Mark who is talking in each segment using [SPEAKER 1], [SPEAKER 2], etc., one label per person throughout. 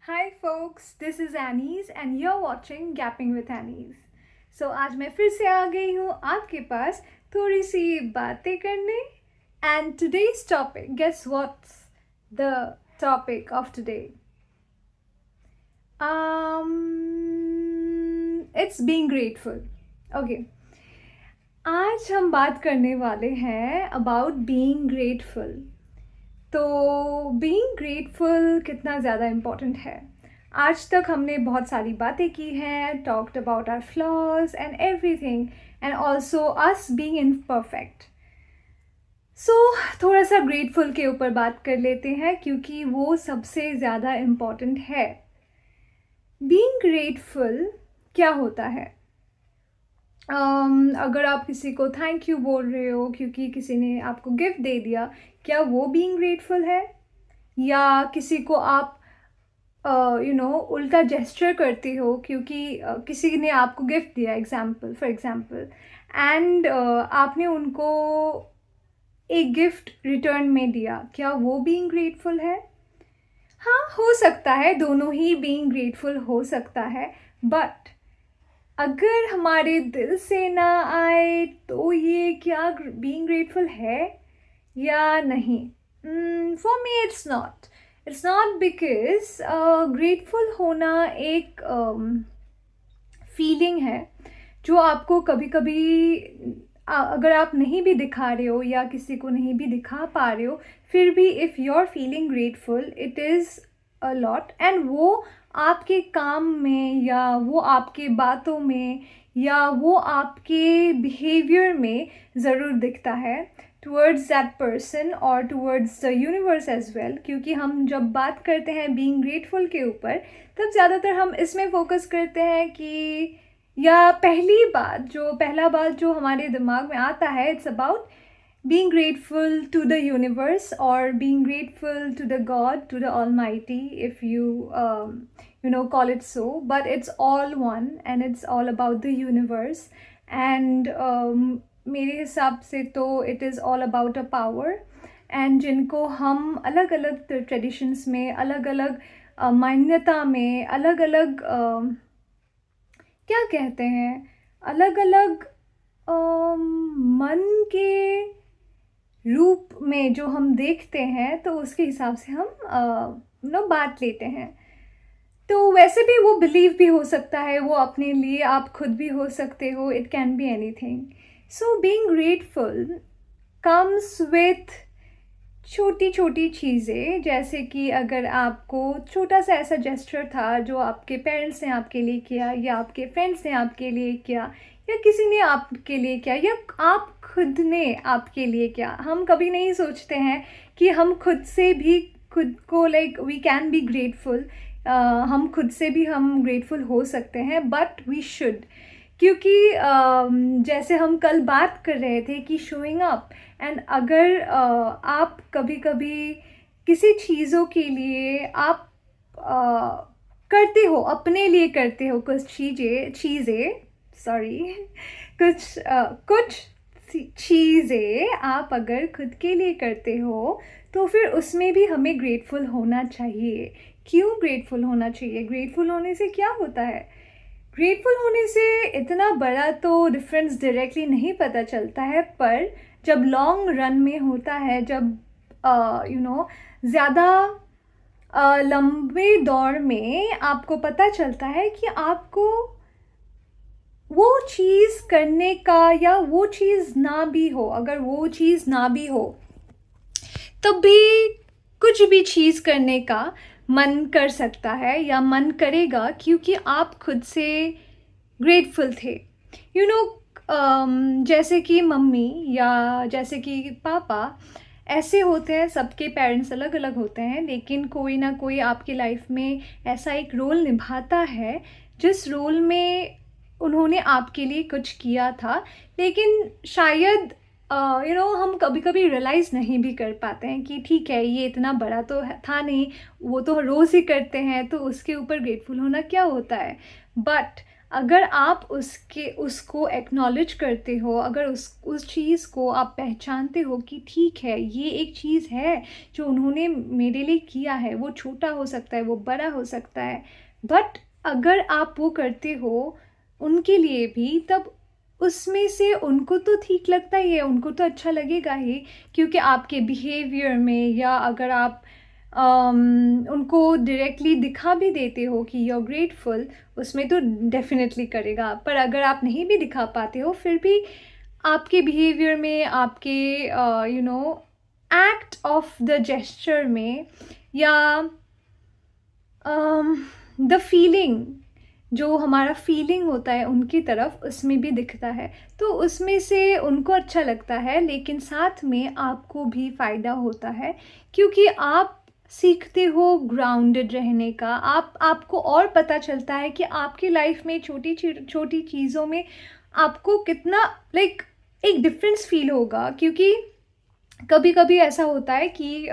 [SPEAKER 1] Hi folks, this is Annie's and you're watching Gapping with Annie's. So आज मैं फिर से आ गई हूँ आपके पास थोड़ी सी बातें करने. And today's topic, guess what's the topic of today? It's being grateful. Okay. आज हम बात करने वाले हैं about being grateful. तो बीइंग ग्रेटफुल कितना ज़्यादा इम्पॉर्टेंट है. आज तक हमने बहुत सारी बातें की हैं, talked about our flaws and everything and also us being imperfect. So थोड़ा सा ग्रेटफुल के ऊपर बात कर लेते हैं क्योंकि वो सबसे ज़्यादा इम्पॉर्टेंट है. बीइंग ग्रेटफुल क्या होता है? अगर आप किसी को थैंक यू बोल रहे हो क्योंकि किसी ने आपको गिफ्ट दे दिया, क्या वो बीइंग ग्रेटफुल है? या किसी को आप उल्टा जेस्चर करते हो क्योंकि किसी ने आपको गिफ्ट दिया, फॉर एग्जाम्पल, एंड आपने उनको एक गिफ्ट रिटर्न में दिया, क्या वो बीइंग ग्रेटफुल है? हाँ, हो सकता है, दोनों ही बीइंग ग्रेटफुल हो सकता है, बट अगर हमारे दिल से ना आए तो ये क्या बीइंग ग्रेटफुल है या नहीं? For me it's not because grateful होना एक फीलिंग है जो आपको कभी कभी अगर आप नहीं भी दिखा रहे हो या किसी को नहीं भी दिखा पा रहे हो, फिर भी if you are feeling grateful it is a lot, and वो आपके काम में या वो आपके बातों में या वो आपके बिहेवियर में ज़रूर दिखता है टूवर्ड्स दैट पर्सन और towards the universe as well. क्योंकि हम जब बात करते हैं बीइंग ग्रेटफुल के ऊपर, तब ज़्यादातर हम इसमें फोकस करते हैं कि या पहला बात जो हमारे दिमाग में आता है, it's about being grateful to the universe or being grateful to the God, to the Almighty, if you call it so. But it's all one and it's all about the universe. And मेरे हिसाब से तो it is all about a power. And जिनको हम अलग अलग traditions में, अलग अलग मान्यता में, अलग अलग क्या कहते हैं, अलग अलग मन के रूप में जो हम देखते हैं, तो उसके हिसाब से हम बात लेते हैं. तो वैसे भी वो बिलीव भी हो सकता है, वो अपने लिए आप खुद भी हो सकते हो, it can be anything. So being grateful comes with छोटी छोटी चीज़ें, जैसे कि अगर आपको छोटा सा ऐसा जेस्चर था जो आपके पेरेंट्स ने आपके लिए किया, या आपके फ्रेंड्स ने आपके लिए किया, या किसी ने आपके लिए किया, या आप खुद ने आपके लिए किया. हम कभी नहीं सोचते हैं कि हम खुद को वी कैन बी ग्रेटफुल. हम खुद से भी हम ग्रेटफुल हो सकते हैं, बट वी शुड. क्योंकि जैसे हम कल बात कर रहे थे कि शोइंग अप, एंड अगर आप कभी कभी किसी चीज़ों के लिए आप करते हो, अपने लिए करते हो कुछ चीज़ें आप अगर खुद के लिए करते हो, तो फिर उसमें भी हमें ग्रेटफुल होना चाहिए. क्यों ग्रेटफुल होना चाहिए? ग्रेटफुल होने से क्या होता है? ग्रेटफुल होने से इतना बड़ा तो डिफरेंस डायरेक्टली नहीं पता चलता है, पर जब लॉन्ग रन में होता है, जब ज़्यादा लंबे दौर में आपको पता चलता है कि आपको वो चीज़ करने का, या वो चीज़ ना भी हो, अगर वो चीज़ ना भी हो तब भी कुछ भी चीज़ करने का मन कर सकता है या मन करेगा, क्योंकि आप खुद से ग्रेटफुल थे. जैसे कि मम्मी या जैसे कि पापा ऐसे होते हैं, सबके पेरेंट्स अलग अलग होते हैं, लेकिन कोई ना कोई आपके लाइफ में ऐसा एक रोल निभाता है जिस रोल में उन्होंने आपके लिए कुछ किया था, लेकिन शायद हम कभी कभी रियलाइज़ नहीं भी कर पाते हैं कि ठीक है, ये इतना बड़ा तो था नहीं, वो तो रोज़ ही करते हैं, तो उसके ऊपर ग्रेटफुल होना क्या होता है. बट अगर आप उसको एक्नॉलेज करते हो, अगर उस चीज़ को आप पहचानते हो कि ठीक है, ये एक चीज़ है जो उन्होंने मेरे लिए किया है, वो छोटा हो सकता है, वो बड़ा हो सकता है, बट अगर आप वो करते हो उनके लिए भी, तब उसमें से उनको तो ठीक लगता ही है, उनको तो अच्छा लगेगा ही, क्योंकि आपके बिहेवियर में, या अगर आप उनको डायरेक्टली दिखा भी देते हो कि यू आर ग्रेटफुल, उसमें तो डेफिनेटली करेगा। पर अगर आप नहीं भी दिखा पाते हो, फिर भी आपके बिहेवियर में, आपके एक्ट ऑफ द जेस्चर में, या द फीलिंग, जो हमारा फीलिंग होता है उनकी तरफ, उसमें भी दिखता है। तो उसमें से उनको अच्छा लगता है, लेकिन साथ में आपको भी फ़ायदा होता है, क्योंकि आप सीखते हो ग्राउंडेड रहने का। आपको और पता चलता है कि आपकी लाइफ में छोटी छोटी चीज़ों में आपको कितना एक डिफरेंस फील होगा। क्योंकि कभी कभी ऐसा होता है कि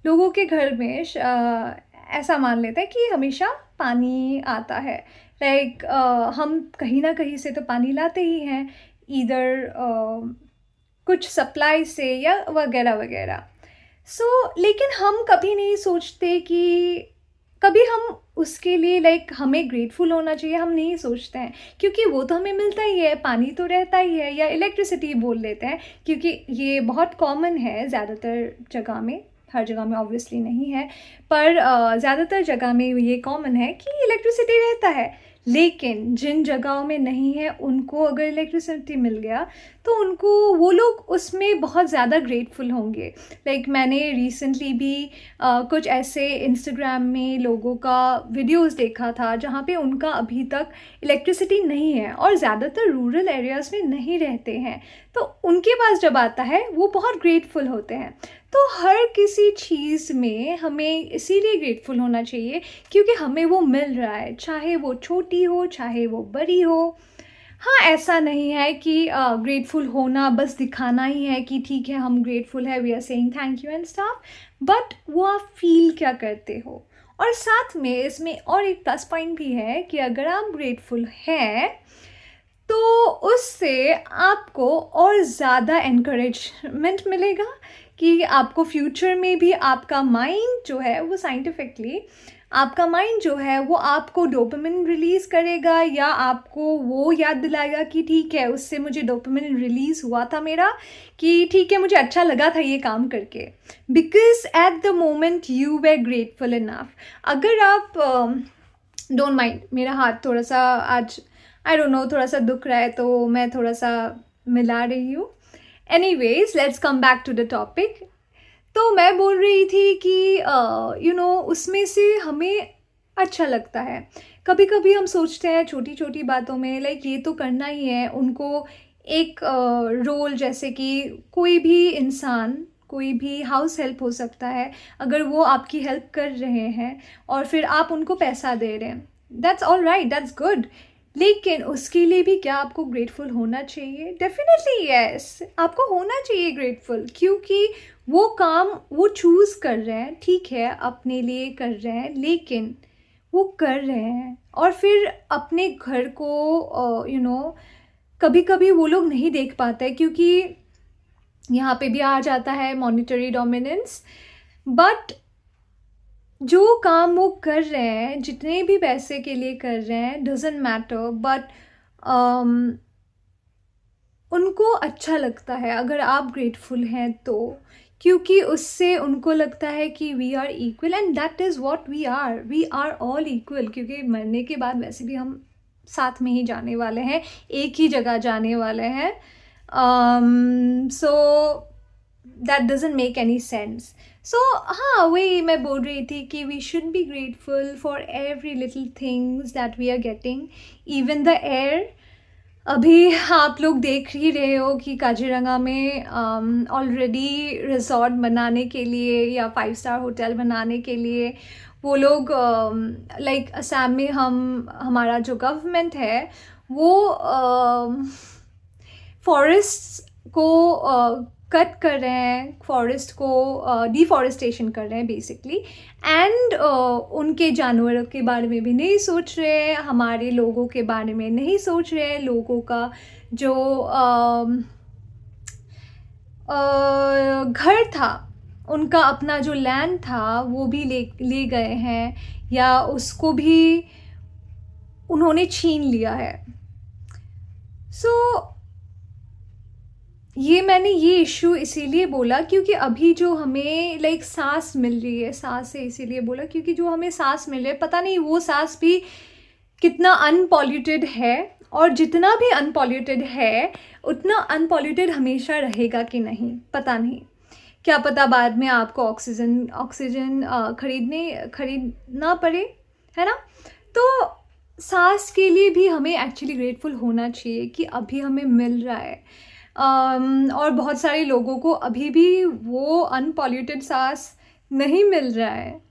[SPEAKER 1] लोगों के घर में ऐसा मान लेते हैं कि हमेशा पानी आता है। हम कहीं ना कहीं से तो पानी लाते ही हैं, इधर कुछ सप्लाई से या वगैरह वगैरह। लेकिन हम कभी नहीं सोचते कि कभी हम उसके लिए हमें ग्रेटफुल होना चाहिए, हम नहीं सोचते हैं, क्योंकि वो तो हमें मिलता ही है, पानी तो रहता ही है, या इलेक्ट्रिसिटी बोल लेते हैं, क्योंकि ये बहुत कॉमन है ज़्यादातर जगह में। हर जगह में ऑब्वियसली नहीं है, पर ज़्यादातर जगह में ये कॉमन है कि इलेक्ट्रिसिटी रहता है। लेकिन जिन जगहों में नहीं है, उनको अगर इलेक्ट्रिसिटी मिल गया तो वो लोग उसमें बहुत ज़्यादा ग्रेटफुल होंगे। मैंने रिसेंटली भी कुछ ऐसे इंस्टाग्राम में लोगों का वीडियोस देखा था जहाँ पे उनका अभी तक इलेक्ट्रिसिटी नहीं है, और ज़्यादातर रूरल एरियाज़ में नहीं रहते हैं। तो उनके पास जब आता है, वो बहुत ग्रेटफुल होते हैं। तो हर किसी चीज़ में हमें इसीलिए ग्रेटफुल होना चाहिए क्योंकि हमें वो मिल रहा है, चाहे वो छोटी हो, चाहे वो बड़ी हो। हाँ, ऐसा नहीं है कि ग्रेटफुल होना बस दिखाना ही है कि ठीक है हम ग्रेटफुल है, we are saying thank you and stuff, but वो आप फील क्या करते हो। और साथ में इसमें और एक प्लस पॉइंट भी है कि अगर आप ग्रेटफुल हैं तो उससे आपको और ज़्यादा एनकरेजमेंट मिलेगा कि आपको फ्यूचर में भी आपका माइंड जो है वो साइंटिफिकली, आपका माइंड जो है वो आपको डोपामिन रिलीज़ करेगा, या आपको वो याद दिलाएगा कि ठीक है, उससे मुझे डोपामिन रिलीज़ हुआ था मेरा, कि ठीक है मुझे अच्छा लगा था ये काम करके, because at the moment you way grateful enough. अगर आप डोंट माइंड, मेरा हाथ थोड़ा सा आज आई डोंट नो थोड़ा सा दुख रहा है, तो मैं थोड़ा सा मिला रही हूँ। Anyways, let's come back to the topic. तो मैं बोल रही थी कि उसमें से हमें अच्छा लगता है। कभी कभी हम सोचते हैं छोटी छोटी बातों में, ये तो करना ही है उनको, एक रोल, जैसे कि कोई भी इंसान, कोई भी हाउस हेल्प हो सकता है, अगर वो आपकी हेल्प कर रहे हैं और फिर आप उनको पैसा दे रहे हैं, that's all right, that's good. लेकिन उसके लिए भी क्या आपको ग्रेटफुल होना चाहिए? डेफिनेटली यस, आपको होना चाहिए ग्रेटफुल, क्योंकि वो काम वो चूज़ कर रहे हैं, ठीक है अपने लिए कर रहे हैं, लेकिन वो कर रहे हैं। और फिर अपने घर को कभी कभी वो लोग नहीं देख पाते, क्योंकि यहाँ पे भी आ जाता है मॉनिटरी डोमिनेंस। बट जो काम वो कर रहे हैं, जितने भी पैसे के लिए कर रहे हैं, डजेंट मैटर, बट उनको अच्छा लगता है अगर आप ग्रेटफुल हैं तो, क्योंकि उससे उनको लगता है कि we are equal, and that is what we are all equal. क्योंकि मरने के बाद वैसे भी हम साथ में ही जाने वाले हैं, एक ही जगह जाने वाले हैं। So that doesn't make any sense. So हाँ, वही मैं बोल रही थी कि we should be grateful for every little things that we are getting, even the air. अभी आप लोग देख ही रहे हो कि काजीरंगा में ऑलरेडी रिजॉर्ट बनाने के लिए या 5 स्टार होटल बनाने के लिए वो लोग असम में हमारा जो गवर्नमेंट है वो फॉरेस्ट को कट कर रहे हैं, फॉरेस्ट को डिफॉरेस्टेशन कर रहे हैं बेसिकली, एंड उनके जानवरों के बारे में भी नहीं सोच रहे हैं, हमारे लोगों के बारे में नहीं सोच रहे हैं, लोगों का जो घर था, उनका अपना जो लैंड था वो भी ले गए हैं, या उसको भी उन्होंने छीन लिया है। ये मैंने ये इशू इसीलिए बोला क्योंकि अभी जो हमें लाइक सांस मिल रही है, सांस से इसीलिए बोला क्योंकि जो हमें सांस मिल रही है, पता नहीं वो सांस भी कितना अनपॉल्यूटेड है, और जितना भी अनपॉल्यूटेड है उतना अनपॉल्यूटेड हमेशा रहेगा कि नहीं, पता नहीं। क्या पता बाद में आपको ऑक्सीजन खरीदना पड़े, है ना। तो सांस के लिए भी हमें एक्चुअली ग्रेटफुल होना चाहिए कि अभी हमें मिल रहा है, और बहुत सारे लोगों को अभी भी वो अनपॉल्यूटेड सांस नहीं मिल रहा है।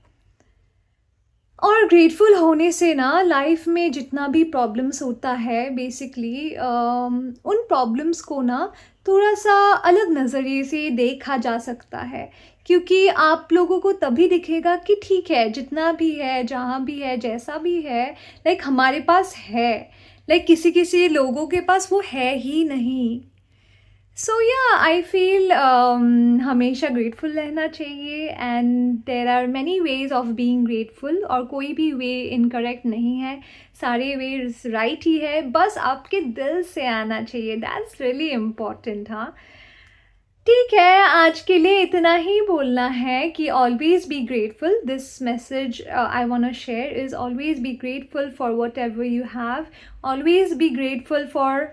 [SPEAKER 1] और ग्रेटफुल होने से ना लाइफ में जितना भी प्रॉब्लम्स होता है बेसिकली उन प्रॉब्लम्स को ना थोड़ा सा अलग नज़रिए से देखा जा सकता है, क्योंकि आप लोगों को तभी दिखेगा कि ठीक है, जितना भी है, जहाँ भी है, जैसा भी है, लाइक हमारे पास है, लाइक किसी किसी लोगों के पास वो है ही नहीं। सो या आई फील हमेशा ग्रेटफुल रहना चाहिए, and there are many ways of being grateful, और कोई भी वे इनकरेक्ट नहीं है, सारे वेज राइट ही है, बस आपके दिल से आना चाहिए, दैट्स रियली इम्पॉर्टेंट। हाँ ठीक है, आज के लिए इतना ही बोलना है कि always be grateful. This message I want to share is always be grateful for whatever you have, always be grateful for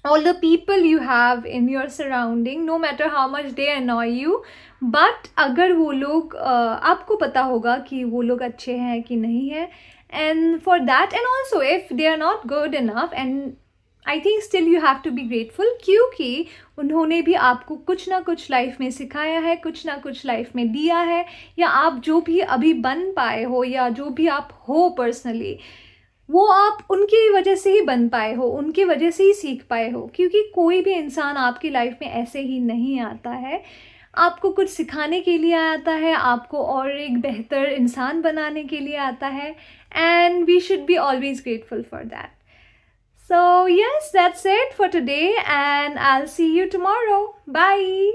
[SPEAKER 1] all the people you have in your surrounding, no matter how much they annoy you, but अगर वो लोग आपको पता होगा कि वो लोग अच्छे हैं कि नहीं है, and for that, and also if they are not good enough, and I think still you have to be grateful, क्योंकि उन्होंने भी आपको कुछ ना कुछ लाइफ में सिखाया है, कुछ ना कुछ लाइफ में दिया है, या आप जो भी अभी बन पाए हो, या जो भी आप हो पर्सनली, वो आप उनकी वजह से ही बन पाए हो, उनकी वजह से ही सीख पाए हो, क्योंकि कोई भी इंसान आपकी लाइफ में ऐसे ही नहीं आता है, आपको कुछ सिखाने के लिए आता है, आपको और एक बेहतर इंसान बनाने के लिए आता है, and we should be always grateful for that. So yes, that's it for today, and I will see you tomorrow. Bye.